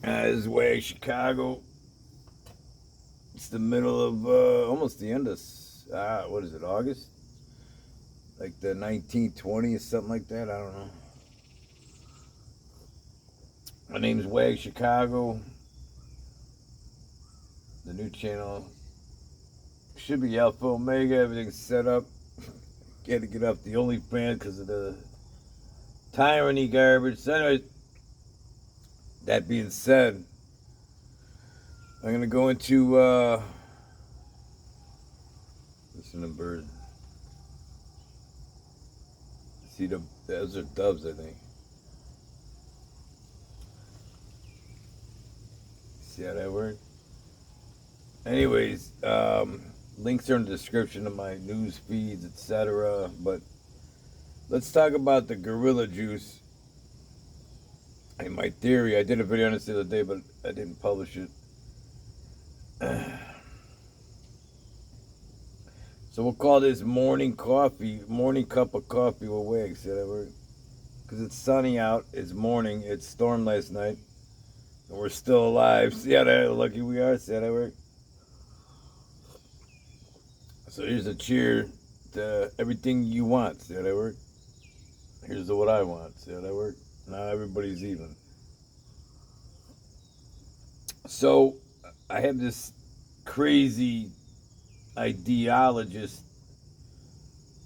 This is Chicago. It's the middle of almost the end of what is it, August? Like the 19th, 20th, something like that. I don't know. My name's Chicago. The new channel should be Alpha Omega. Everything's set up. Got to get off the OnlyFans because of the tyranny garbage. So, anyways, that being said, I'm gonna go into listen to birds. See those are doves, I think. See how that works? Anyways, links are in the description of my news feeds, etc. But let's talk about the gorilla juice. And my theory, I did a video on this the other day, but I didn't publish it. So we'll call this morning cup of coffee with Wags. See how that works? Because it's sunny out, it's morning, it stormed last night, and we're still alive. See how lucky we are? See how that works? So here's a cheer to everything you want. See how that works? Here's what I want. See how that works? Now everybody's even. So I have this crazy ideologist.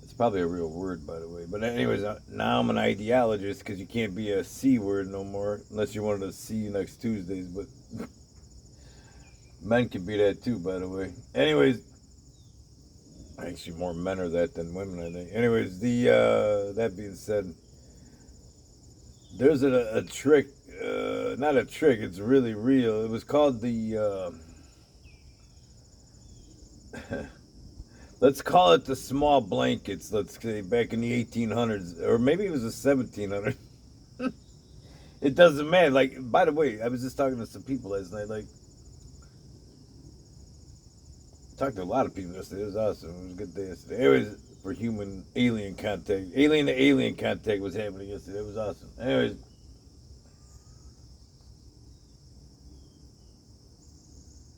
It's probably a real word, by the way. But anyways, now I'm an ideologist because you can't be a C word no more unless you're one of the C next Tuesdays. But men can be that too, by the way. Anyways, actually more men are that than women, I think. Anyways, that being said, there's a trick. Not a trick. It's really real. It was called the. Let's call it the small blankets. Let's say back in the 1800s, or maybe it was the 1700s. It doesn't matter. Like, by the way, I was just talking to some people last night. Like, talked to a lot of people yesterday. It was awesome. It was a good day yesterday. Anyways, for human alien contact, alien to alien contact was happening yesterday. It was awesome. Anyways.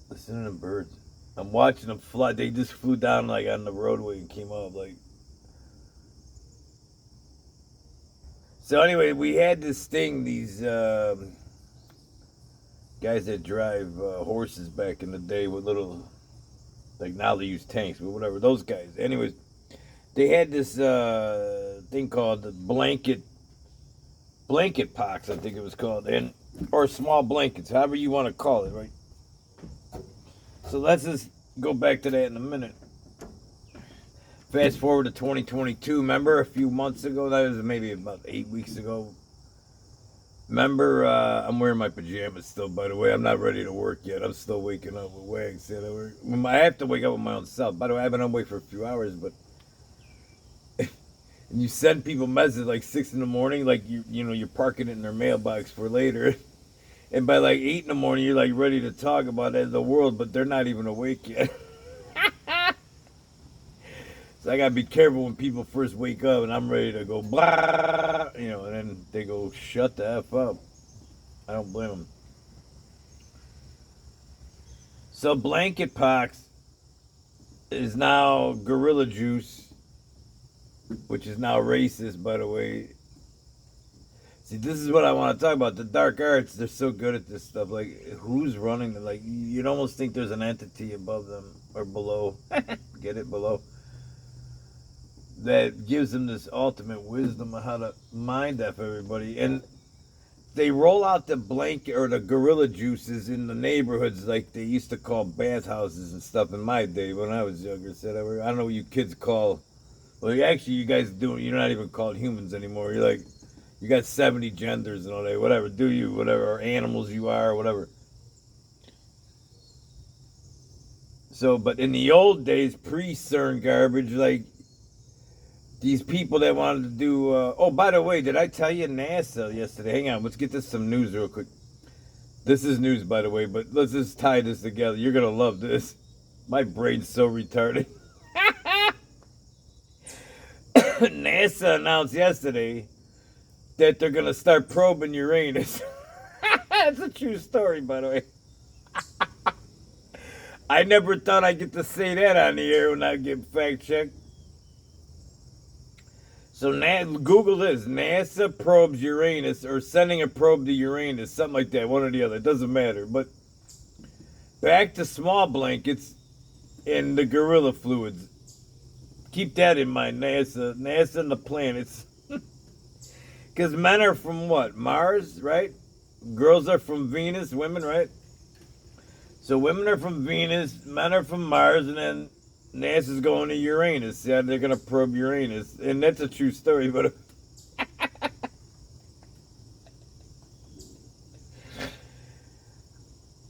Listening to birds. I'm watching them fly. They just flew down like on the roadway and came up like. So anyway, we had this thing. These guys that drive horses back in the day with little, like now they use tanks, but whatever. Those guys. Anyways, they had this thing called the blanket pox, I think it was called, and or small blankets, however you want to call it, right? So let's just go back to that in a minute. Fast forward to 2022. Remember a few months ago? That was maybe about 8 weeks ago. Remember, I'm wearing my pajamas still, by the way. I'm not ready to work yet. I'm still waking up with Wags. I have to wake up with my own self. By the way, I've been on wake for a few hours, but and you send people messages like 6 in the morning, like you're parking it in their mailbox for later. And by like 8 in the morning, you're like ready to talk about the world, but they're not even awake yet. So I gotta be careful when people first wake up and I'm ready to go blah, and then they go shut the F up. I don't blame them. So blanket pox is now gorilla juice, which is now racist, by the way. See, this is what I want to talk about. The dark arts, they're so good at this stuff. Like, who's running them? Like, you'd almost think there's an entity above them or below. Get it? Below. That gives them this ultimate wisdom on how to mind F everybody. And they roll out the blanket or the gorilla juices in the neighborhoods like they used to call bathhouses and stuff in my day when I was younger. I don't know what you kids call. Well, actually, you guys do. You're not even called humans anymore. You're like, you got 70 genders and all that. Whatever. Do you? Whatever. Or animals you are. Whatever. So, but in the old days, pre-CERN garbage, like, these people that wanted to do... oh, by the way, did I tell you NASA yesterday? Hang on, let's get this some news real quick. This is news, by the way, but let's just tie this together. You're going to love this. My brain's so retarded. NASA announced yesterday that they're going to start probing Uranus. That's a true story, by the way. I never thought I'd get to say that on the air when I get fact checked. So Google this. NASA probes Uranus, or sending a probe to Uranus, something like that, one or the other. It doesn't matter. But back to small blankets and the gorilla fluids. Keep that in mind, NASA. NASA and the planets. Because men are from what? Mars, right? Girls are from Venus, women, right? So women are from Venus, men are from Mars, and then NASA's going to Uranus. Yeah, they're going to probe Uranus. And that's a true story, but...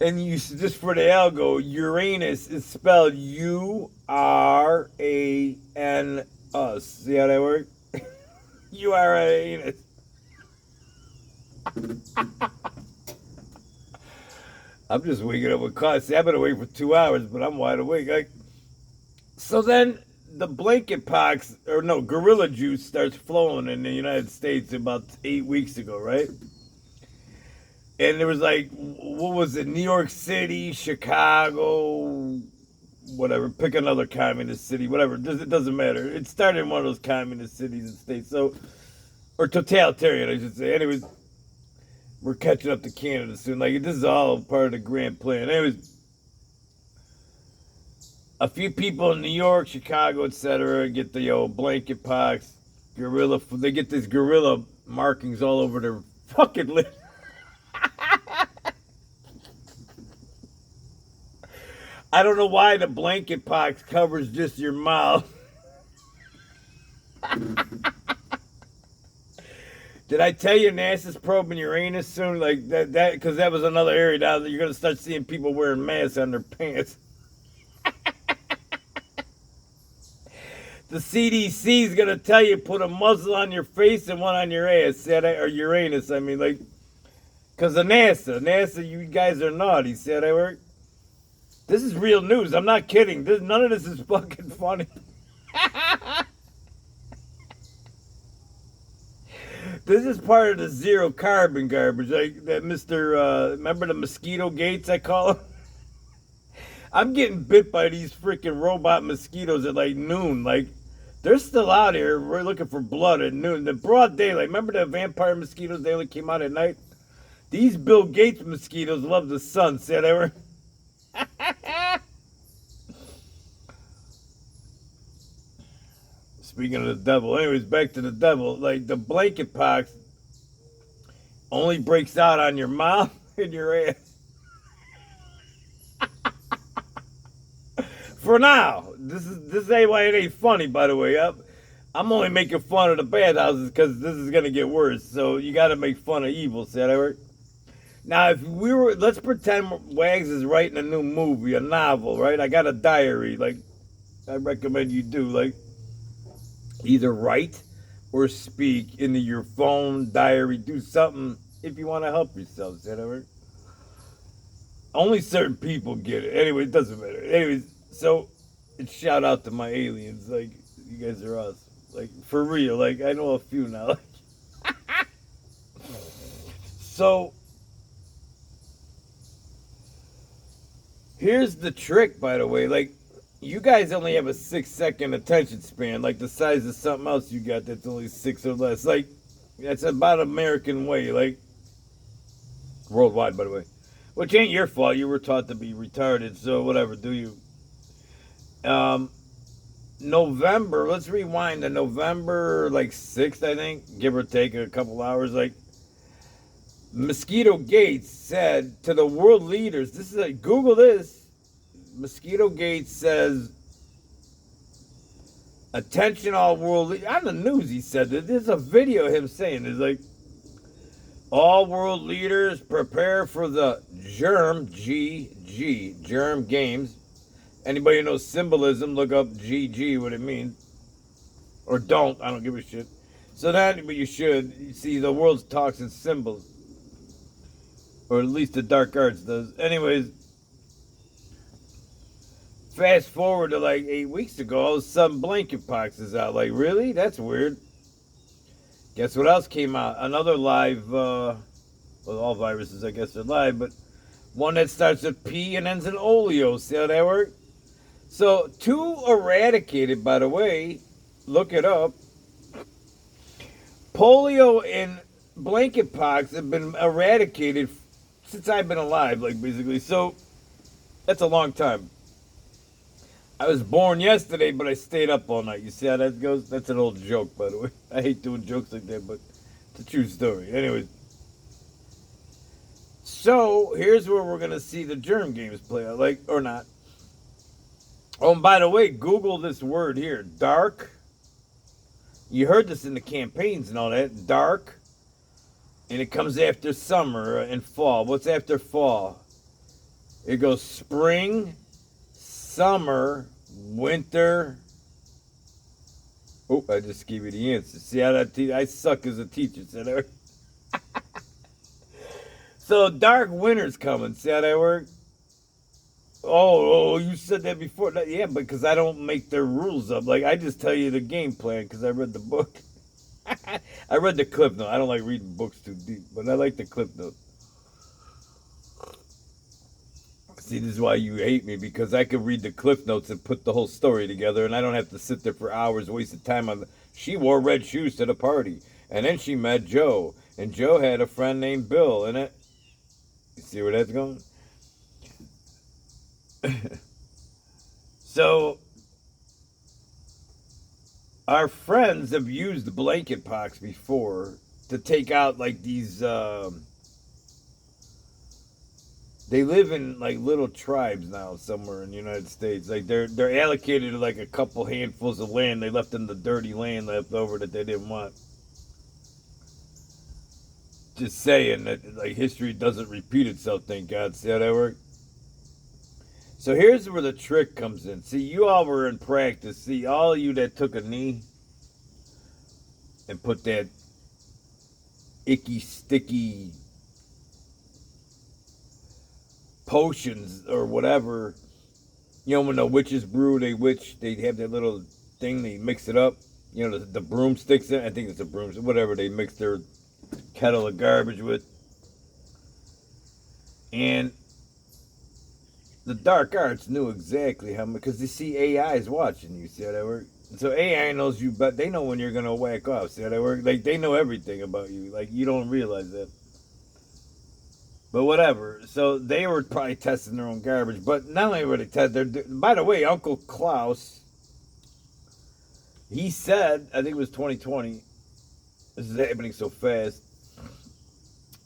And you just for the algo, Uranus is spelled U-R-A-N-U-S. See how that works? U-R-A-N-U-S. I'm just waking up with coffee. See, I've been awake for 2 hours, but I'm wide awake. So then the blanket pox, or no, gorilla juice starts flowing in the United States about 8 weeks ago, right? And there was like, what was it? New York City, Chicago, whatever. Pick another communist city, whatever. It doesn't matter. It started in one of those communist cities and states. So, or totalitarian, I should say. Anyways, we're catching up to Canada soon. Like, this is all part of the grand plan. Anyways, a few people in New York, Chicago, etc. get the blanket pox, gorilla. They get these gorilla markings all over their fucking lips. I don't know why the blanket pox covers just your mouth. Did I tell you NASA's probing Uranus soon? Like that because that was another area down there. You're gonna start seeing people wearing masks on their pants. The CDC is gonna tell you put a muzzle on your face and one on your ass, or Uranus. I mean, like, because of NASA, you guys are naughty. See how that work? This is real news. I'm not kidding. None of this is fucking funny. This is part of the zero carbon garbage. Like that Mr. Remember the mosquito gates, I call them? I'm getting bit by these freaking robot mosquitoes at like noon. Like, they're still out here. We're looking for blood at noon. The broad daylight. Remember the vampire mosquitoes? They only came out at night. These Bill Gates mosquitoes love the sun. See, they were... Speaking of the devil, anyways, back to the devil. Like, the blanket pox only breaks out on your mouth and your ass. For now, this ain't why it ain't funny. By the way, I'm only making fun of the bathhouses because this is gonna get worse. So you got to make fun of evil. See that work? Now, if we were, let's pretend Wags is writing a new movie, a novel, right? I got a diary. Like, I recommend you do. Like, either write or speak into your phone, diary. Do something if you want to help yourself. See that work? Only certain people get it. Anyway, it doesn't matter. Anyways, so it's shout out to my aliens. Like, you guys are awesome. Like, for real. Like, I know a few now. So, here's the trick, by the way. Like, you guys only have a 6-second attention span. Like, the size of something else you got that's only 6 or less. Like, that's about American way. Like, worldwide, by the way. Which ain't your fault. You were taught to be retarded. So, whatever. Do you. November. Let's rewind to November, like, 6th, I think. Give or take a couple hours. Like, Mosquito Gates said to the world leaders, this is like, Google this. Mosquito Gates says, attention all world leaders. On the news he said that. There's a video of him saying it's like, all world leaders prepare for the germ games. Anybody who knows symbolism, look up GG, what it means. Or don't, I don't give a shit. So that, but you should. You see, the world talks in symbols. Or at least the dark arts does. Anyways, fast forward to like 8 weeks ago, all of a sudden blanket pox is out. Like, really? That's weird. Guess what else came out? Another live Well, all viruses, I guess, are live, but one that starts with P and ends in oleo. See how that works? So, 2 eradicated, by the way, look it up. Polio and blanket pox have been eradicated since I've been alive, like, basically. So, that's a long time. I was born yesterday, but I stayed up all night. You see how that goes? That's an old joke, by the way. I hate doing jokes like that, but it's a true story. Anyways. So, here's where we're going to see the germ games play out, like, or not. Oh, and by the way, Google this word here, dark. You heard this in the campaigns and all that, dark. And it comes after summer and fall. What's after fall? It goes spring, summer, winter. Oh, I just gave you the answer. See how that I suck as a teacher, said I. So dark winter's coming. See how that works? Oh, you said that before. Yeah, because I don't make their rules up. Like, I just tell you the game plan because I read the book. I read the clip note. I don't like reading books too deep, but I like the clip note. See, this is why you hate me, because I could read the cliff notes and put the whole story together, and I don't have to sit there for hours wasting time on. She wore red shoes to the party, and then she met Joe, and Joe had a friend named Bill, and it. You see where that's going? So, our friends have used blanket pox before to take out like these. They live in like little tribes now somewhere in the United States. Like they're allocated to like a couple handfuls of land. They left them the dirty land left over that they didn't want. Just saying that like history doesn't repeat itself. Thank God. See how that works? So here's where the trick comes in. See, you all were in practice. See, all of you that took a knee and put that icky, sticky potions or whatever, you know, when the witches brew, they have that little thing, they mix it up, you know, the broomsticks, I think it's a broomstick, whatever, they mix their kettle of garbage with. And the dark arts knew exactly how much, because they see AI is watching you, see how that works? So AI knows you, but they know when you're going to whack off, see how that works? Like, they know everything about you, like, you don't realize that. But whatever. So they were probably testing their own garbage. But not only were they testing, by the way, Uncle Klaus, he said, I think it was 2020, this is happening so fast,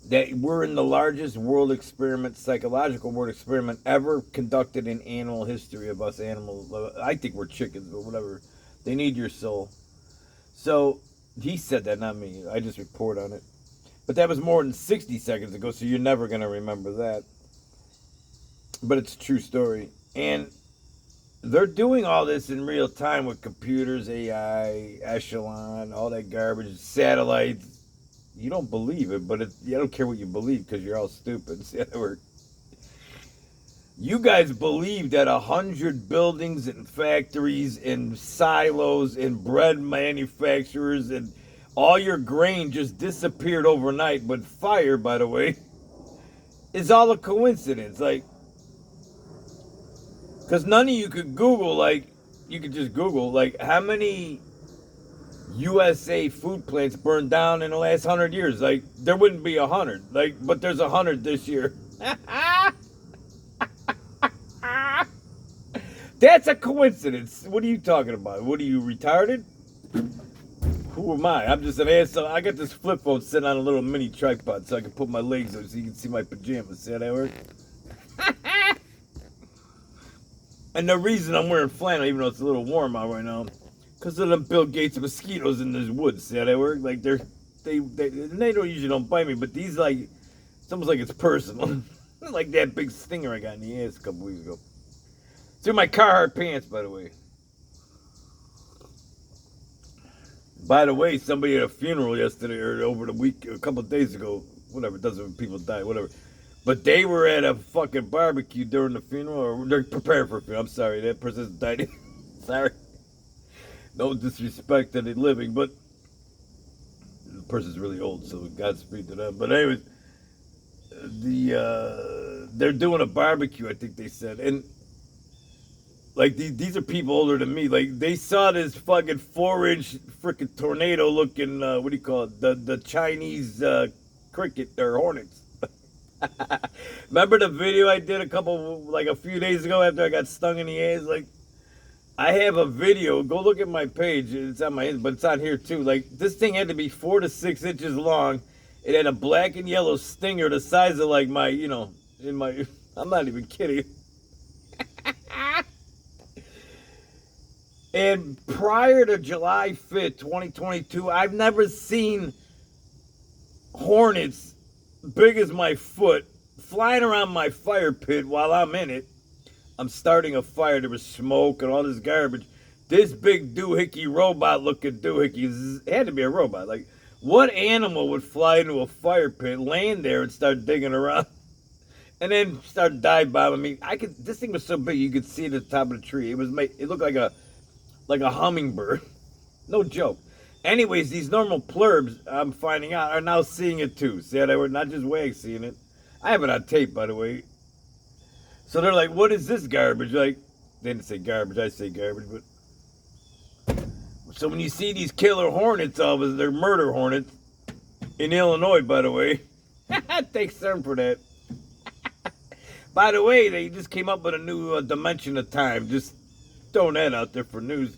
that we're in the largest world experiment, psychological world experiment ever conducted in animal history of us animals. I think we're chickens, but whatever. They need your soul. So he said that, not me. I just report on it. But that was more than 60 seconds ago, so you're never going to remember that. But it's a true story. And they're doing all this in real time with computers, AI, Echelon, all that garbage, satellites. You don't believe it, but I don't care what you believe because you're all stupid. See how that works? You guys believe that 100 buildings and factories and silos and bread manufacturers and all your grain just disappeared overnight, but fire, by the way, is all a coincidence. Like, because none of you could Google, like, you could just Google, like, how many USA food plants burned down in the last 100 years. Like, there wouldn't be 100. Like, but there's 100 this year. That's a coincidence. What are you talking about? What are you, retarded? Who am I? I'm just an asshole. I got this flip phone sitting on a little mini tripod so I can put my legs up so you can see my pajamas. See how that works? And the reason I'm wearing flannel, even though it's a little warm out right now, because of them Bill Gates mosquitoes in this woods. See how they work? Like they don't usually don't bite me, but these, like, it's almost like it's personal. Like that big stinger I got in the ass a couple weeks ago. Through my Carhartt pants, by the way. By the way, somebody at a funeral yesterday or over the week, a couple of days ago, whatever, it doesn't when people die, whatever. But they were at a fucking barbecue during the funeral, or they're preparing for a funeral. I'm sorry, that person died. Sorry. No disrespect to the living, but the person's really old, so Godspeed to them. But anyways, they're doing a barbecue, I think they said. And like these are people older than me. Like they saw this fucking 4-inch freaking tornado looking what do you call it? The Chinese cricket or hornets. Remember the video I did a few days ago after I got stung in the ass? Like I have a video. Go look at my page. It's on my, but it's on here too. Like this thing had to be 4 to 6 inches long. It had a black and yellow stinger the size of like my, in my. I'm not even kidding. And prior to July 5th, 2022, I've never seen hornets big as my foot flying around my fire pit while I'm in it. I'm starting a fire. There was smoke and all this garbage. This big doohickey robot-looking doohickey, it had to be a robot. Like, what animal would fly into a fire pit, land there, and start digging around, and then start dive bombing me? This thing was so big you could see it at the top of the tree. It looked like a hummingbird. No joke. Anyways, these normal plurbs, I'm finding out, are now seeing it too. See how they were not just wags seeing it. I have it on tape, by the way. So they're like, what is this garbage? Like, they didn't say garbage, I say garbage, but. So when you see these killer hornets, they're murder hornets in Illinois, by the way. Thanks, CERN, for that. By the way, they just came up with a new dimension of time. Just throwing that out there for news.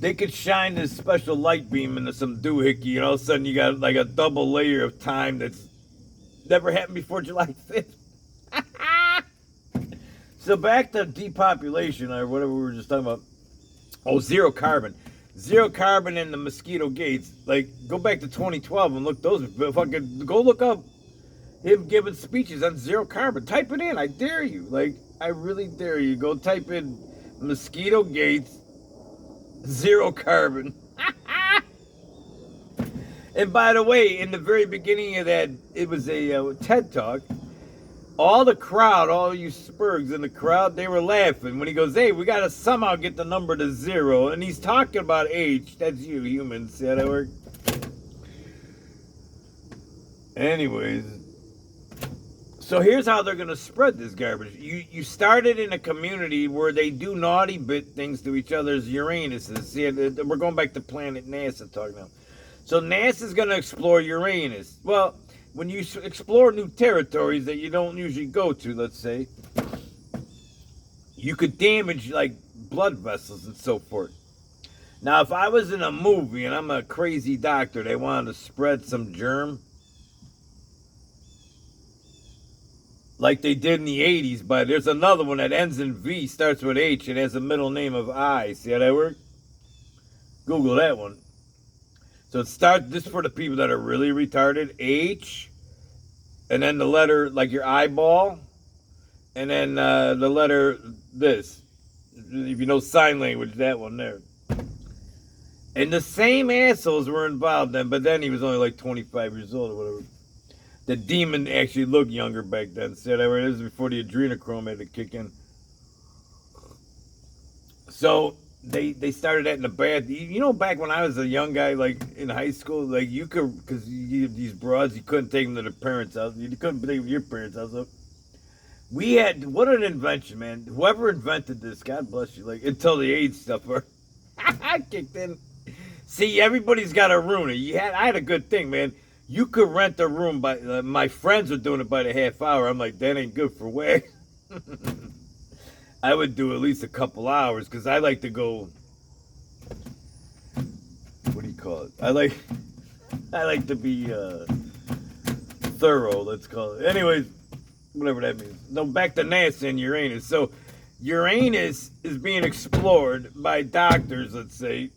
They could shine this special light beam into some doohickey, and all of a sudden you got like a double layer of time that's never happened before July 5th. So back to depopulation or whatever we were just talking about. Oh, zero carbon. Zero carbon in the mosquito gates. Like, go back to 2012 and look go look up him giving speeches on zero carbon. Type it in. I dare you. Like, I really dare you. Go type in mosquito gates, zero carbon. And by the way, in the very beginning of that, it was a TED Talk. All the crowd, all you spurgs in the crowd, they were laughing when he goes, hey, we got to somehow get the number to 0. And he's talking about age. That's you, humans. See how that works? Anyways. So here's how they're going to spread this garbage. You started in a community where they do naughty bit things to each other's Uranuses. See, we're going back to planet NASA talking now. So NASA's going to explore Uranus. Well, when you explore new territories that you don't usually go to, let's say, you could damage, like, blood vessels and so forth. Now, if I was in a movie and I'm a crazy doctor, they wanted to spread some germ, like they did in the 80s, but there's another one that ends in V, starts with H, and has a middle name of I. See how that works? Google that one. So this is for the people that are really retarded. H, and then the letter, like your eyeball, and then the letter this. If you know sign language, that one there. And the same assholes were involved then, but then he was only like 25 years old or whatever. The demon actually looked younger back then. See, this was before the adrenochrome had to kick in. So they started that in the bath. You know, back when I was a young guy, like in high school, like you could, because these broads, you couldn't take them to their parents' house. You couldn't take them to your parents' house. So we had, what an invention, man. Whoever invented this, God bless you. Like, until the AIDS stuff kicked in. See, everybody's got to ruin it. I had a good thing, man. You could rent a room by, my friends were doing it by the half hour. I'm like, that ain't good for wax. I would do at least a couple hours because I like to go, what do you call it? I like to be thorough, let's call it. Anyways, whatever that means. No, back to NASA and Uranus. So Uranus is being explored by doctors, let's say.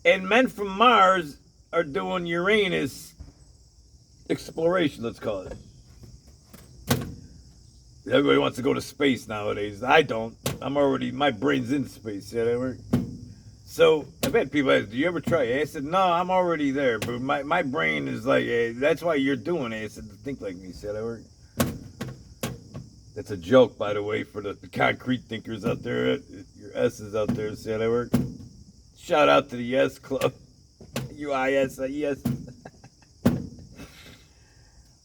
And men from Mars are doing Uranus exploration, let's call it. Everybody wants to go to space nowadays. I don't. My brain's in space. Yeah, that work. So I've had people ask, do you ever try acid? No, I'm already there. But my brain is like, hey, that's why you're doing acid, to think like me. See how that work? That's a joke, by the way, for the concrete thinkers out there. Your S's out there. See how that work? Shout out to the Yes Club. UIS, yes.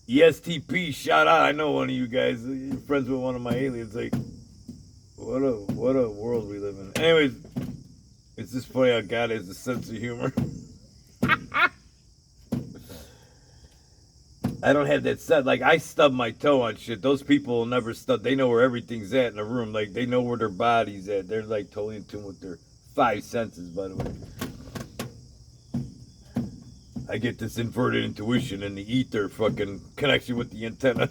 ESTP, shout out. I know one of you guys. You're friends with one of my aliens. Like, what a world we live in. Anyways, it's just funny how God has a sense of humor. I don't have that set. Like, I stub my toe on shit. Those people will never stub. They know where everything's at in the room. Like, they know where their body's at. They're, like, totally in tune with their 5 senses, by the way. I get this inverted intuition in the ether fucking connection with the antenna.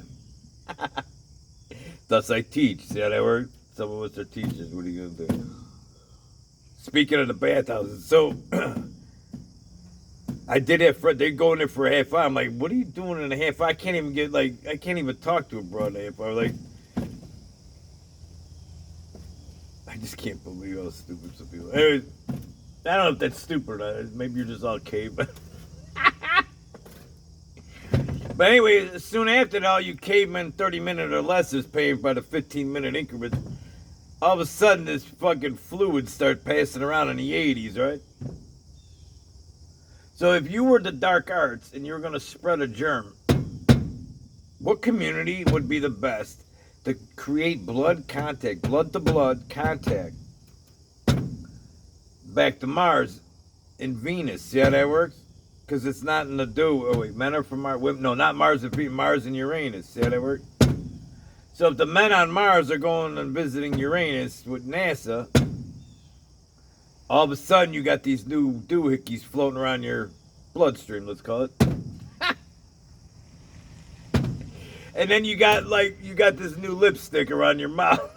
Thus I teach. See how that works? Some of us are teachers. What are you going to do? Speaking of the bathhouses, so I did have Fred. They go in there for a half hour. I'm like, what are you doing in a half hour? I can't even talk to a broad in a half hour. Like, I just can't believe how stupid some people. Anyways, I don't know if that's stupid or not. Maybe you're just all cavemen. But anyway, soon after that, all you cavemen 30-minute or less is paying by the 15-minute increments. All of a sudden, this fucking fluid started passing around in the 80s, right? So if you were the dark arts and you were going to spread a germ, what community would be the best to create blood contact, blood-to-blood contact back to Mars and Venus? See how that works? Because it's not in the men are from Mars. No, not Mars and Venus, Mars and Uranus. See how that works? So if the men on Mars are going and visiting Uranus with NASA, all of a sudden you got these new doohickeys floating around your bloodstream, let's call it. And then you got this new lipstick around your mouth.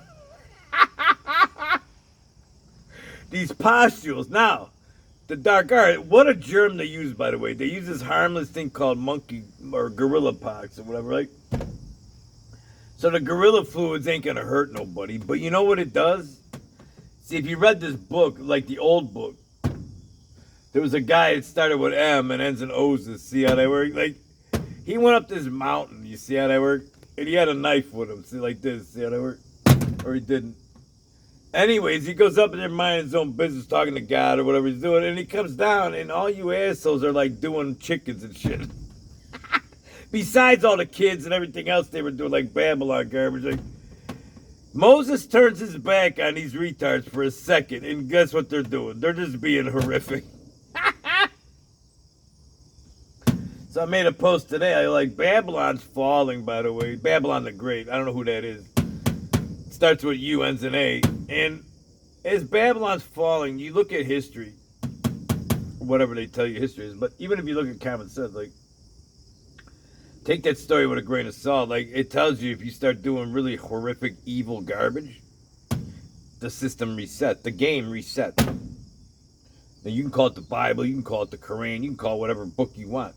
These pustules. Now, the dark art, what a germ they use, by the way. They use this harmless thing called monkey or gorilla pox or whatever, right? So the gorilla fluids ain't gonna hurt nobody. But you know what it does? See, if you read this book, like the old book, there was a guy that started with M and ends in O's. See how they work? Like, he went up this mountain. You see how they work? And he had a knife with him. See, like this. See how they work? Or he didn't. Anyways, he goes up in there minding his own business, talking to God or whatever he's doing, and he comes down, and all you assholes are like doing chickens and shit. Besides all the kids and everything else they were doing, like Babylon garbage. Like, Moses turns his back on these retards for a second, and guess what they're doing? They're just being horrific. So I made a post today. I like Babylon's falling, by the way. Babylon the Great. I don't know who that is. Starts with U, ends in A. And as Babylon's falling, you look at history, whatever they tell you history is, but even if you look at common sense, like, take that story with a grain of salt. Like, it tells you if you start doing really horrific, evil garbage, the system resets. The game resets. Now, you can call it the Bible, you can call it the Quran, you can call it whatever book you want.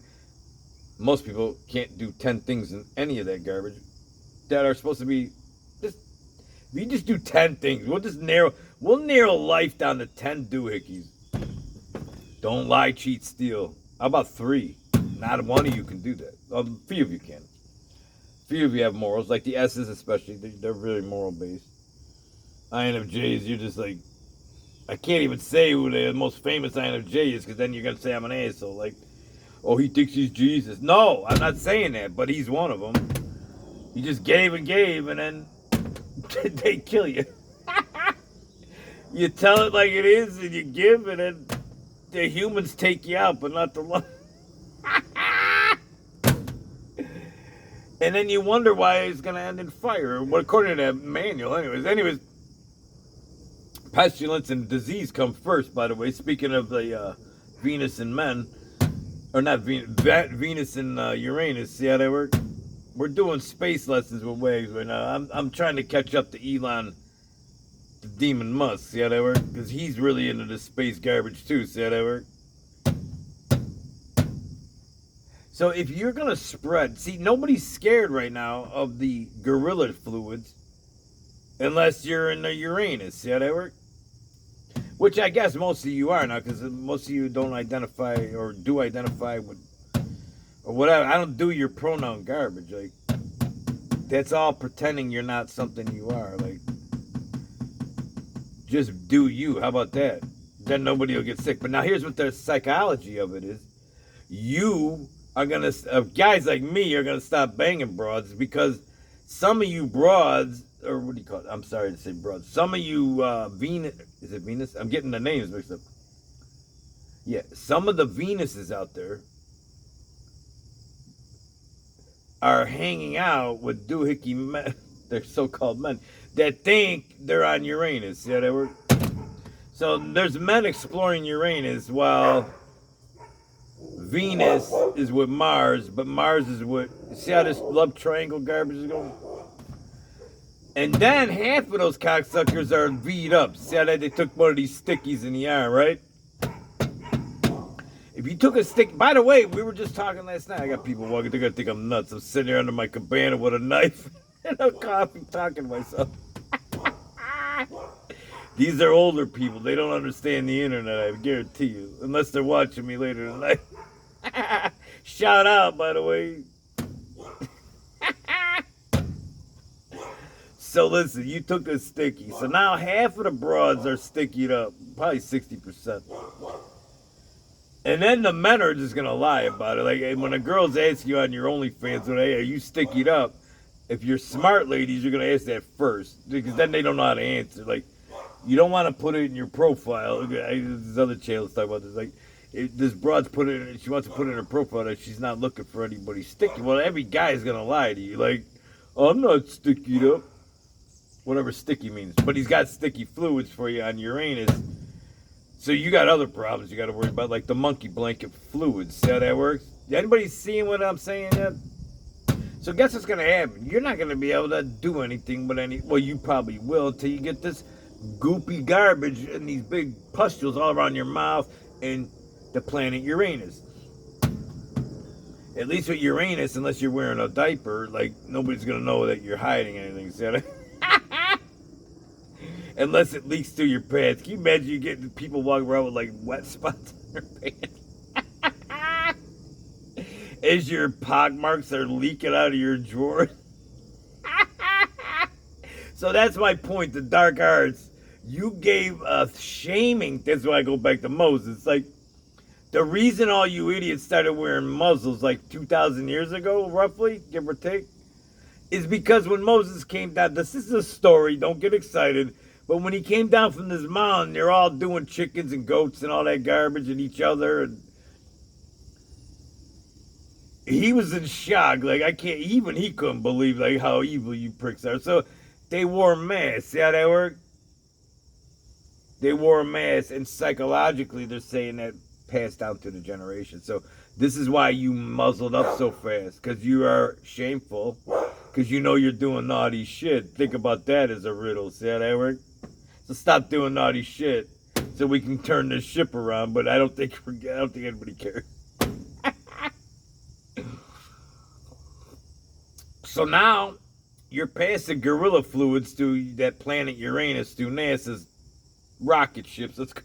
Most people can't do 10 things in any of that garbage that are supposed to be just, if you just do 10 things, we'll narrow life down to 10 doohickeys. Don't lie, cheat, steal. How about 3? Not one of you can do that. A few of you can. A few of you have morals, like the S's especially. They're really moral based. INFJs, you're just like, I can't even say who the most famous INFJ is, because then you're going to say I'm an asshole. Like, oh, he thinks he's Jesus. No, I'm not saying that, but he's one of them. He just gave, and then they kill you. You tell it like it is, and you give, and then the humans take you out, but not the love. And then you wonder why it's going to end in fire. Well, according to that manual, anyways, pestilence and disease come first, by the way. Speaking of the Venus and men, or not Venus and Uranus, see how they work? We're doing space lessons with Wags right now. I'm trying to catch up to Elon, the Demon Musk, see how they work? Because he's really into this space garbage too, see how they work? So if you're going to spread, see, nobody's scared right now of the gorilla fluids unless you're in the Uranus. See how that works? Which I guess most of you are now, because most of you don't identify or do identify with, or whatever. I don't do your pronoun garbage. Like, that's all pretending you're not something you are. Like, just do you. How about that? Then nobody will get sick. But now here's what the psychology of it is. You are gonna, guys like me are gonna stop banging broads because some of you broads, or what do you call it? I'm sorry to say broads. Some of you Venus, is it Venus? I'm getting the names mixed up. Yeah, some of the Venuses out there are hanging out with doohickey men, they're so-called men, that think they're on Uranus. Yeah, they were. So there's men exploring Uranus while Venus is with Mars, but Mars is with, see how this love triangle garbage is going? And then half of those cocksuckers are V'd up. See how they took one of these stickies in the arm, right? If you took a stick, by the way, we were just talking last night. I got people walking, they're gonna think I'm nuts. I'm sitting there under my cabana with a knife and a coffee talking to myself. These are older people. They don't understand the internet, I guarantee you. Unless they're watching me later tonight. Shout out, by the way. So listen, you took a sticky. So now half of the broads are stickied up. Probably 60%. And then the men are just going to lie about it. Like when a girl's asking you on your OnlyFans, hey, are you stickied up? If you're smart ladies, you're going to ask that first. Because then they don't know how to answer. Like, you don't want to put it in your profile. This other channels talk about this. Like, this broad's put it in, she wants to put it in her profile that she's not looking for anybody sticky. Well, every guy is going to lie to you. Like, oh, I'm not stickied up. Whatever sticky means. But he's got sticky fluids for you on Uranus. So you got other problems you got to worry about, like the monkey blanket fluids. See how that works? Anybody seeing what I'm saying yet? So guess what's going to happen? You're not going to be able to do anything with any... Well, you probably will until you get this goopy garbage and these big pustules all around your mouth and the planet Uranus. At least with Uranus, unless you're wearing a diaper, like, nobody's going to know that you're hiding anything. See how that... Unless it leaks through your pants. Can you imagine you getting people walking around with like wet spots on their pants? As your pock marks are leaking out of your drawer. So that's my point, the dark arts. You gave a shaming. That's why I go back to Moses. Like, the reason all you idiots started wearing muzzles like 2,000 years ago, roughly, give or take, is because when Moses came down, this is a story, don't get excited. But when he came down from this mountain, they're all doing chickens and goats and all that garbage and each other. And he was in shock. Like, I can't, even he couldn't believe like how evil you pricks are. So they wore masks. See how that worked? They wore a mask, and psychologically they're saying that passed down to the generation. So this is why you muzzled up so fast, because you are shameful, because you know you're doing naughty shit. Think about that as a riddle. See how that worked? So stop doing naughty shit so we can turn this ship around, but I don't think anybody cares. So now you're passing gorilla fluids to that planet Uranus through NASA's rocket ships. Let's go.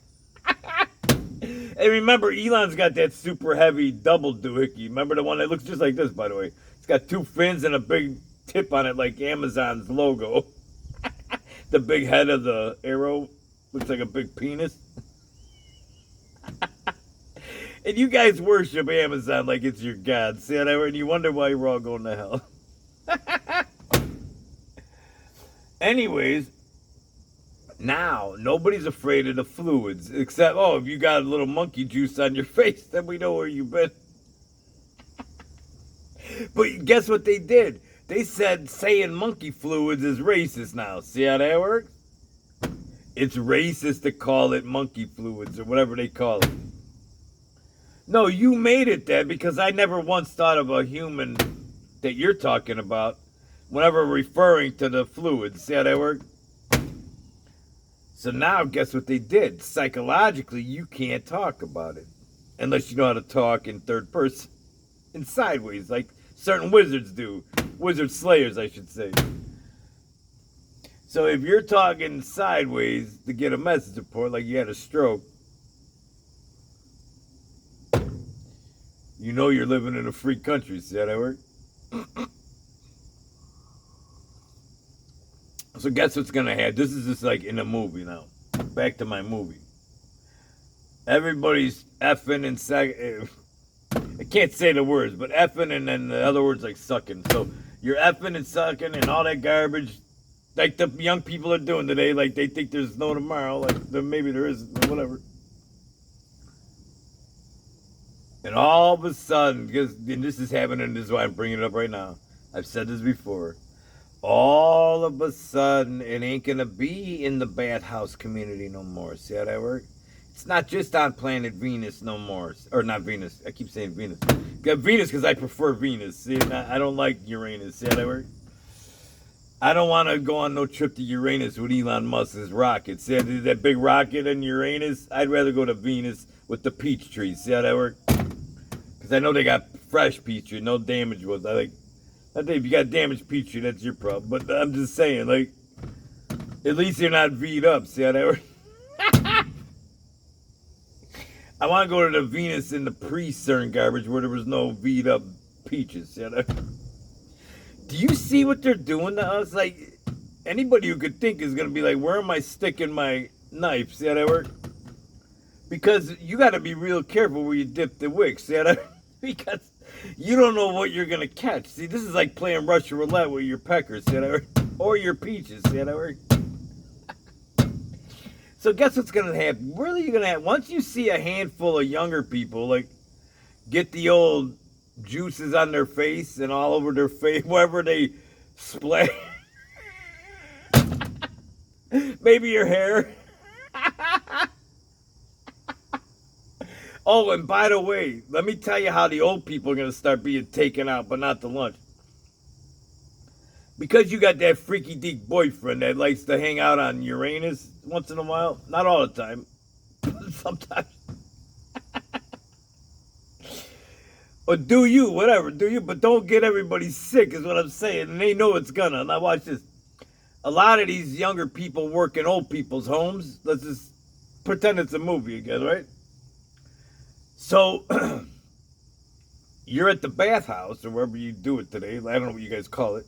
And remember, Elon's got that super heavy double doohickey. Remember the one that looks just like this, by the way? It's got two fins and a big tip on it like Amazon's logo. The big head of the arrow looks like a big penis. And you guys worship Amazon like it's your god. See how that? And you wonder why you're all going to hell. Anyways, now nobody's afraid of the fluids except, oh, if you got a little monkey juice on your face, then we know where you've been. But guess what they did? They said saying monkey fluids is racist now. See how that works? It's racist to call it monkey fluids or whatever they call it. No, you made it that, because I never once thought of a human that you're talking about whenever referring to the fluids. See how that works? So now guess what they did? Psychologically, you can't talk about it unless you know how to talk in third person and sideways, like certain wizards do. Wizard slayers, I should say. So if you're talking sideways to get a message report, like you had a stroke, you know you're living in a free country. See how that works? So guess what's going to happen? This is just like in a movie now. Back to my movie. Everybody's effing and can't say the words, but effing and then the other words like sucking. So you're effing and sucking and all that garbage, like the young people are doing today. Like they think there's no tomorrow. Like maybe there isn't, or whatever. And all of a sudden, and this is happening, this is why I'm bringing it up right now. I've said this before. All of a sudden, it ain't going to be in the bathhouse community no more. See how that works? It's not just on planet Venus no more. Or not Venus. I keep saying Venus. Got Venus because I prefer Venus. See, I don't like Uranus. See how that works? I don't want to go on no trip to Uranus with Elon Musk's rocket. See that big rocket in Uranus? I'd rather go to Venus with the peach trees. See how that works? Because I know they got fresh peach tree. No damage was. If you got damaged peach tree, that's your problem. But I'm just saying, like, at least you're not V'd up. See how that works? I want to go to the Venus in the pre-CERN garbage where there was no V'd up peaches. See how that works? Do you see what they're doing to us? Like, anybody who could think is going to be like, where am I sticking my knife? See how that works? Because you got to be real careful where you dip the wick. See how that works? Because you don't know what you're going to catch. See, this is like playing Russian roulette with your peckers, see how that works? Or your peaches, see how that works? So guess what's going to happen? Really, you're going to have, once you see a handful of younger people, like, get the old juices on their face and all over their face, wherever they splash. Maybe your hair. Oh, and by the way, let me tell you how the old people are going to start being taken out, but not the lunch. Because you got that freaky deek boyfriend that likes to hang out on Uranus once in a while. Not all the time. Sometimes. Or do you, whatever, do you, but don't get everybody sick is what I'm saying. And they know it's gonna. Now watch this. A lot of these younger people work in old people's homes. Let's just pretend it's a movie again, right? So, you're at the bathhouse, or wherever you do it today. I don't know what you guys call it.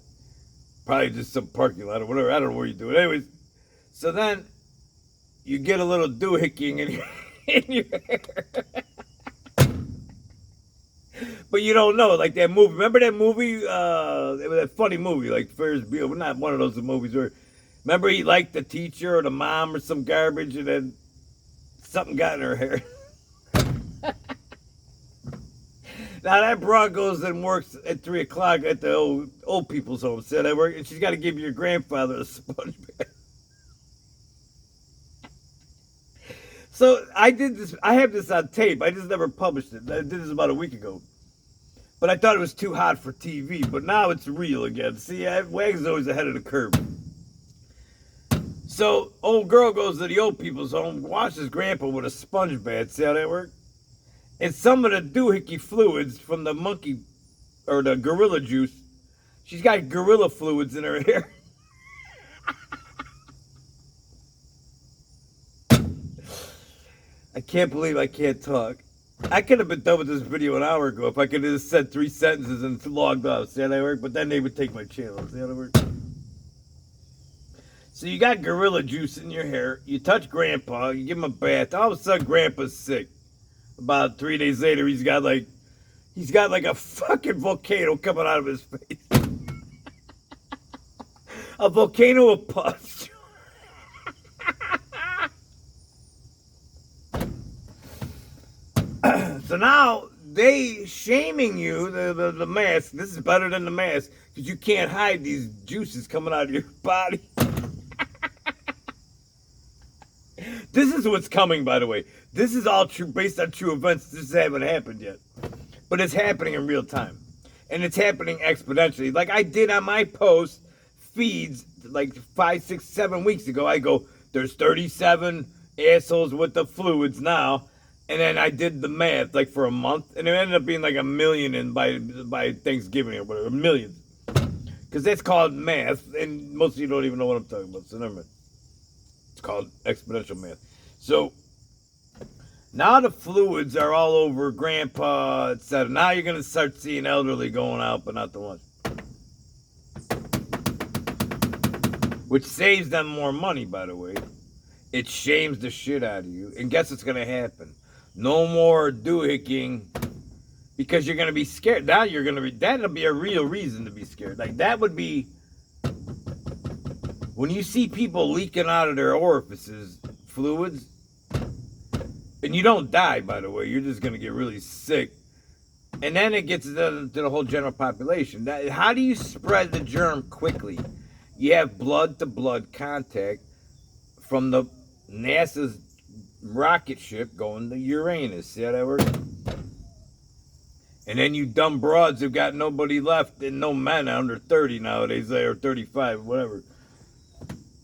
Probably just some parking lot or whatever. I don't know where you do it. Anyways, so then you get a little doohicking in your hair. But you don't know, like that movie. Remember that movie? It was that funny movie, like Ferris Bueller. Not one of those movies where, remember he liked the teacher or the mom or some garbage, and then something got in her hair. Now that broad goes and works at 3 o'clock at the old people's home. Said I work, and she's got to give your grandfather a sponge bath. So I did this. I have this on tape. I just never published it. I did this about a week ago. But I thought it was too hot for TV. But now it's real again. See, Wags is always ahead of the curve. So old girl goes to the old people's home, washes grandpa with a sponge bath. See how that works? And some of the doohickey fluids from the monkey, or the gorilla juice, she's got gorilla fluids in her hair. I can't believe I can't talk. I could have been done with this video an hour ago if I could have just said 3 sentences and logged off. See how that works? But then they would take my channel. See how that works? So you got gorilla juice in your hair. You touch grandpa. You give him a bath. All of a sudden, grandpa's sick. About 3 days later, he's got like a fucking volcano coming out of his face. A volcano of pus. So now they shaming you, the mask. This is better than the mask because you can't hide these juices coming out of your body. This is what's coming, by the way. This is all true, based on true events. This haven't happened yet. But it's happening in real time. And it's happening exponentially. Like I did on my post feeds like 5, 6, 7 weeks ago. I go, there's 37 assholes with the fluids now. And then I did the math like for a month. And it ended up being like 1 million by Thanksgiving or whatever. Millions. Because that's called math. And most of you don't even know what I'm talking about. So never mind. It's called exponential math. So now the fluids are all over grandpa, etc. Now you're going to start seeing elderly going out, but not the lunch. Which saves them more money, by the way. It shames the shit out of you. And guess what's going to happen? No more doohicking Because you're going to be scared. Now you're going to be, that'll be a real reason to be scared. Like that would be, when you see people leaking out of their orifices, fluids, and you don't die, by the way, you're just going to get really sick. And then it gets to the whole general population. How do you spread the germ quickly? You have blood-to-blood contact from the NASA's rocket ship going to Uranus. See how that works? And then you dumb broads who've got nobody left and no men under 30 nowadays, or 35, whatever.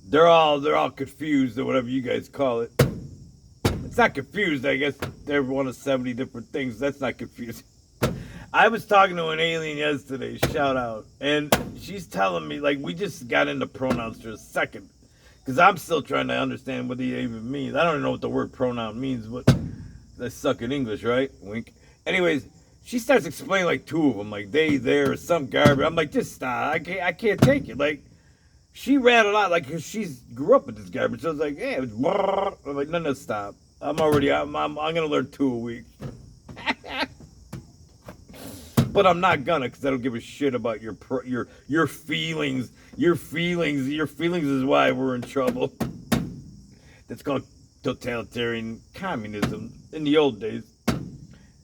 They're all confused or whatever you guys call it. It's not confused, I guess they're one of 70 different things. That's not confusing. I was talking to an alien yesterday, shout out, and she's telling me, like, we just got into pronouns for a second, because I'm still trying to understand what it even means. I don't even know what the word pronoun means, but I suck at English, right? Wink. Anyways, she starts explaining, like, two of them, like, they, there, some garbage. I'm like, just stop. I can't take it. Like, she rattled out, like, cause she grew up with this garbage. So I was like, yeah, it was, I'm like, no, stop. I'm going to learn 2 a week. But I'm not gonna, because I don't give a shit about your feelings. Your feelings is why we're in trouble. That's called totalitarian communism in the old days.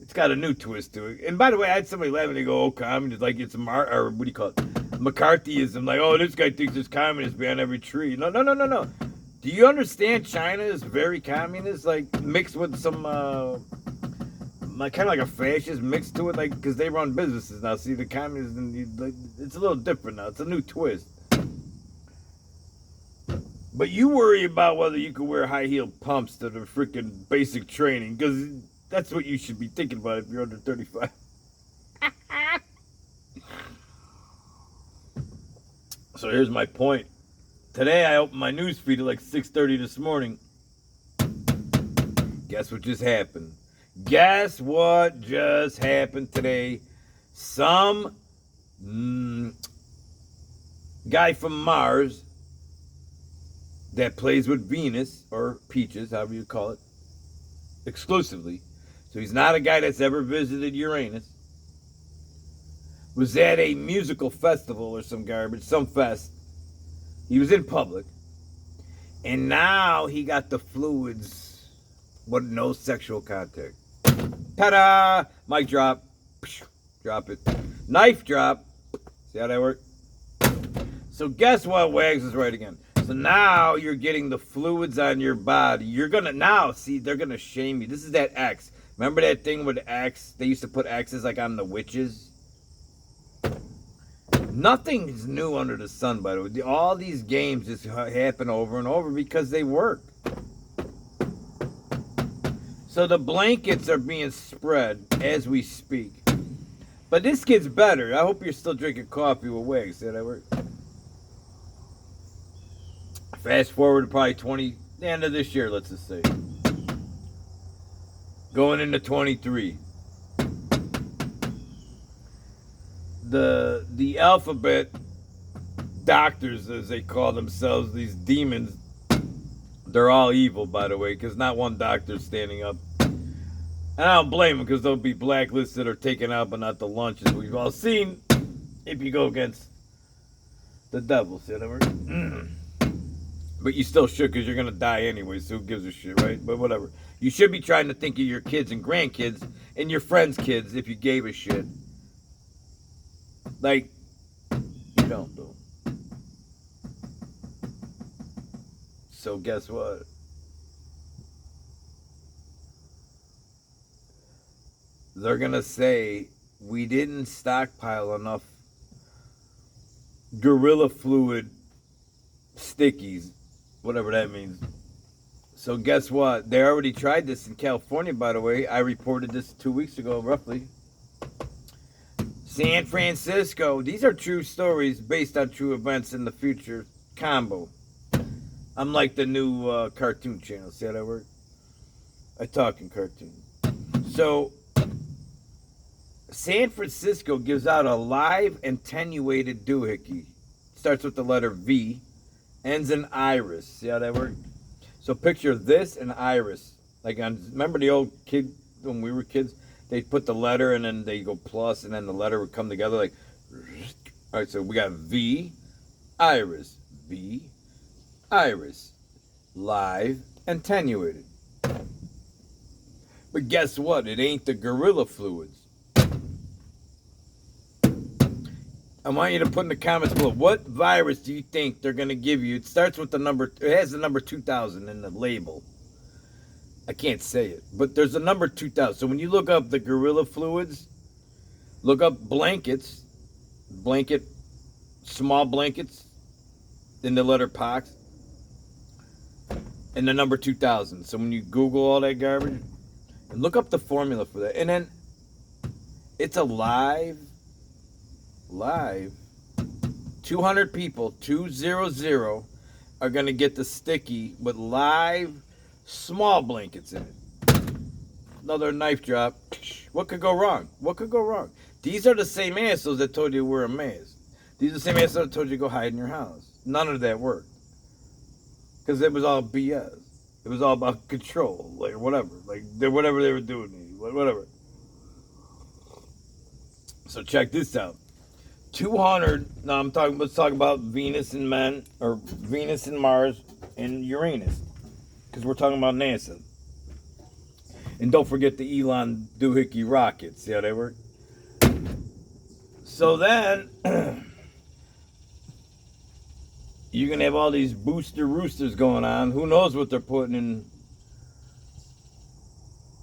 It's got a new twist to it. And by the way, I had somebody laughing. They go, "Oh, communism, like it's or what do you call it? McCarthyism. Like, oh, this guy thinks there's communists behind every tree." No. Do you understand? China is very communist, like mixed with some. Like kind of like a fascist mix to it, like because they run businesses now. See, the communism, it's a little different now. It's a new twist. But you worry about whether you can wear high heel pumps to the freaking basic training, because that's what you should be thinking about if you're under 35. So here's my point. Today I opened my news feed at like 6:30 this morning. Guess what just happened? Guess what just happened today? Some guy from Mars that plays with Venus, or Peaches, however you call it, exclusively. So he's not a guy that's ever visited Uranus. Was at a musical festival or some garbage, some fest. He was in public. And now he got the fluids, but no sexual contact. Ta-da! Mic drop. Drop it. Knife drop. See how that works? So guess what? Wags is right again. So now you're getting the fluids on your body. You're going to now, see, they're going to shame you. This is that X. Remember that thing with X? They used to put X's like on the witches. Nothing's new under the sun, by the way. All these games just happen over and over because they work. So the blankets are being spread as we speak. But this gets better. I hope you're still drinking coffee with Wags. See how that work? Fast forward to probably the end of this year, let's just say. Going into 23. The alphabet doctors, as they call themselves, these demons, they're all evil, by the way, because not one doctor's standing up. And I don't blame them, because they'll be blacklisted or taken out, but not the lunches we've all seen if you go against the devil. See that word? But you still should, because you're going to die anyway, so who gives a shit, right? But whatever. You should be trying to think of your kids and grandkids and your friends' kids if you gave a shit. Like, you don't, though. So guess what? They're going to say, we didn't stockpile enough gorilla fluid stickies, whatever that means. So guess what? They already tried this in California, by the way. I reported this 2 weeks ago, roughly. San Francisco. These are true stories based on true events in the future combo. I'm like the new cartoon channel. See how that works? I talk in cartoon. So, San Francisco gives out a live attenuated doohickey. Starts with the letter V. Ends in iris. See how that works? So picture this and iris. Like remember the old kid when we were kids? they put the letter and then they go plus, and then the letter would come together like. All right, so we got V, iris, V, iris, live, attenuated. But guess what? It ain't the gorilla fluids. I want you to put in the comments below, what virus do you think they're going to give you? It starts with the number, it has the number 2000 in the label. I can't say it, but there's a number 2000. So when you look up the gorilla fluids, look up blankets, small blankets in the letter pox, and the number 2000. So when you Google all that garbage, and look up the formula for that. And then it's a live, 200 people, 200, are going to get the sticky with live small blankets in it. Another knife drop. What could go wrong? What could go wrong? These are the same assholes that told you to wear a mask. These are the same assholes that told you to go hide in your house. None of that worked. Because it was all BS. It was all about control, like whatever. Like whatever they were doing, whatever. So check this out. 200. Now let's talk about Venus and men, or Venus and Mars and Uranus, because we're talking about NASA. And don't forget the Elon doohickey rockets. See how they work? So then you're gonna have all these booster roosters going on. Who knows what they're putting in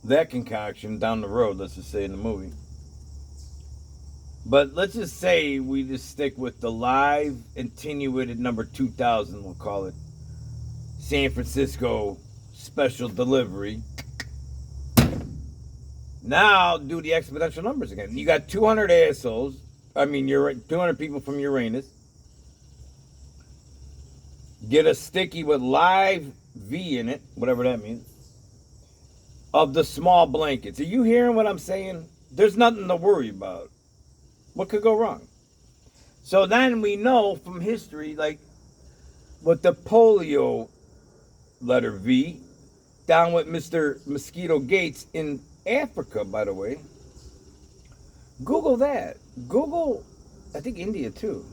that concoction down the road? Let's just say in the movie. But let's just say we just stick with the live attenuated number 2000, we'll call it. San Francisco special delivery. Now do the exponential numbers again. You got 200 assholes. I mean, 200 people from Uranus. Get a sticky with live V in it, whatever that means, of the small blankets. Are you hearing what I'm saying? There's nothing to worry about. What could go wrong? So then we know from history, like with the polio letter V, down with Mr. Mosquito Gates in Africa, by the way. Google that. Google, I think India too.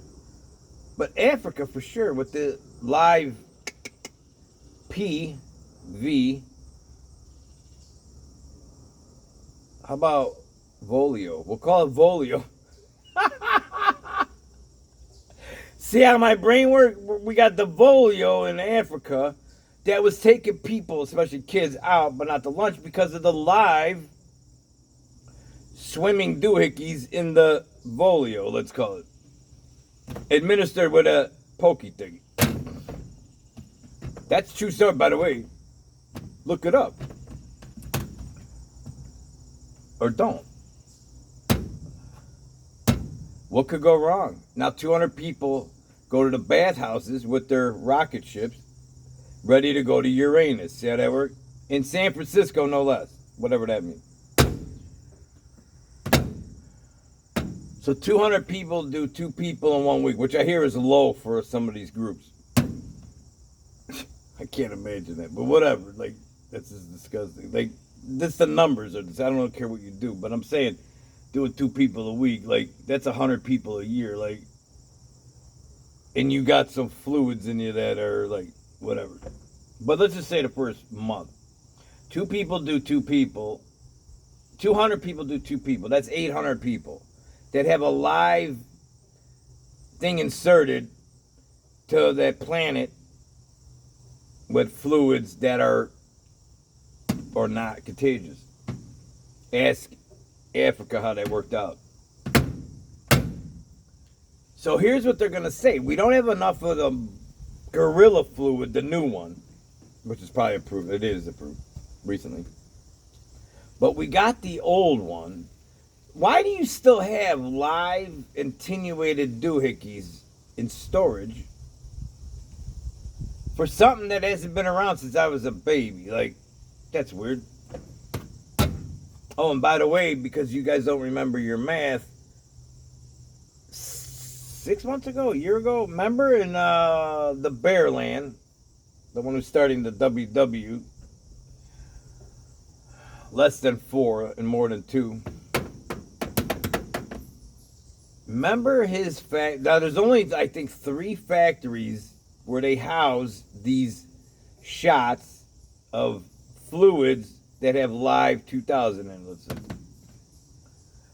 But Africa for sure with the live P, V. How about Volio? We'll call it Volio. See how my brain works? We got the Volio in Africa that was taking people, especially kids, out, but not to lunch because of the live swimming doohickeys in the Volio, let's call it. Administered with a pokey thing. That's true story, by the way. Look it up. Or don't. What could go wrong? Now 200 people go to the bathhouses with their rocket ships ready to go to Uranus. See how that works? In San Francisco, no less. Whatever that means. So 200 people do 2 people in 1 week, which I hear is low for some of these groups. I can't imagine that, but whatever. Like, that's just disgusting. Like, this the numbers. I don't care what you do, but I'm saying doing 2 people a week, like, that's 100 people a year. Like, and you got some fluids in you that are like, whatever. But let's just say the first month. 2 people do 2 people. 200 people do 2 people. That's 800 people that have a live thing inserted to that planet with fluids that are or not contagious. Ask Africa how that worked out. So here's what they're going to say. We don't have enough of the gorilla fluid, the new one, which is probably approved. It is approved recently. But we got the old one. Why do you still have live attenuated doohickeys in storage for something that hasn't been around since I was a baby? Like, that's weird. Oh, and by the way, because you guys don't remember your math, 6 months ago, a year ago, remember in the Bearland, the one who's starting the WW, less than 4 and more than 2. Remember his fact. Now, there's only, I think, 3 factories where they house these shots of fluids that have live 2000 in it.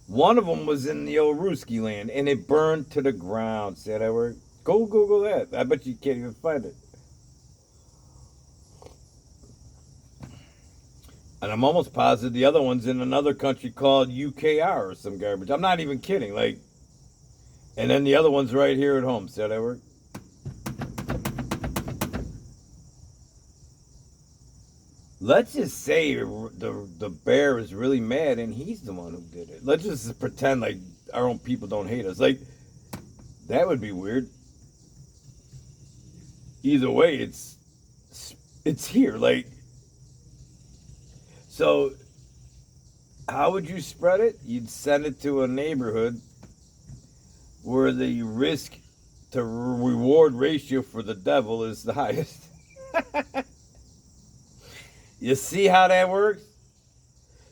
One of them was in the old Ruski land, and it burned to the ground. See how that worked? Go Google that. I bet you can't even find it. And I'm almost positive the other one's in another country called UKR or some garbage. I'm not even kidding. Like, and then the other one's right here at home. See how that worked? Let's just say the bear is really mad and he's the one who did it. Let's just pretend like our own people don't hate us. Like, that would be weird. Either way, it's here. Like, so how would you spread it? You'd send it to a neighborhood where the risk to reward ratio for the devil is the highest. You see how that works?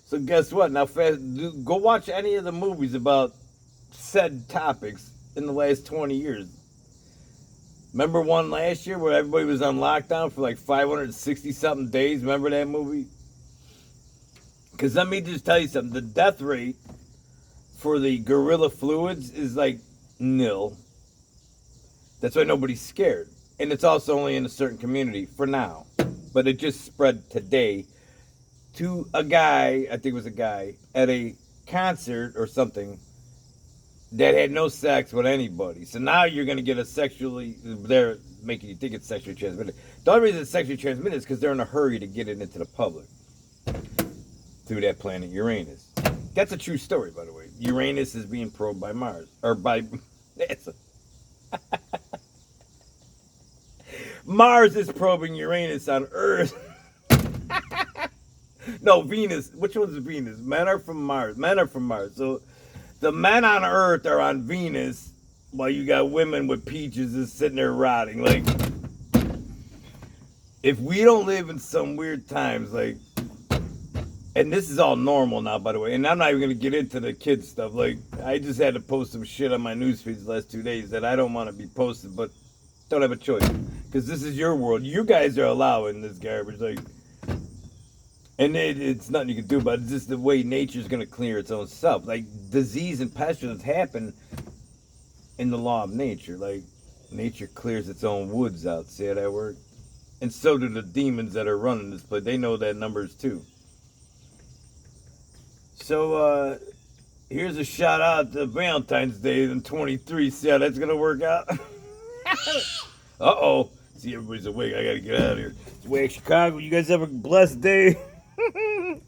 So guess what? Now, go watch any of the movies about said topics in the last 20 years. Remember one last year where everybody was on lockdown for like 560-something days? Remember that movie? Because let me just tell you something. The death rate for the gorilla fluids is like nil. That's why nobody's scared. And it's also only in a certain community for now. But it just spread today to a guy, I think it was a guy, at a concert or something that had no sex with anybody. So now you're going to get they're making you think it's sexually transmitted. The only reason it's sexually transmitted is because they're in a hurry to get it into the public through that planet Uranus. That's a true story, by the way. Uranus is being probed by Mars, or by NASA. Mars is probing Uranus on Earth. No, Venus. Which one's Venus? Men are from Mars. Men are from Mars. So the men on Earth are on Venus, while you got women with peaches just sitting there rotting. Like, if we don't live in some weird times, like, and this is all normal now, by the way, and I'm not even going to get into the kids stuff. Like, I just had to post some shit on my news feeds the last 2 days that I don't want to be posted, but don't have a choice. Because this is your world. You guys are allowing this garbage. Like, and it's nothing you can do about it. It's just the way nature's going to clear its own self. Like, disease and pestilence happen in the law of nature. Like, nature clears its own woods out. See how that works? And so do the demons that are running this place. They know that numbers too. So, here's a shout out to Valentine's Day in 23. See how that's going to work out? Uh-oh. See, everybody's awake. I got to get out of here. It's Wag Chicago. You guys have a blessed day.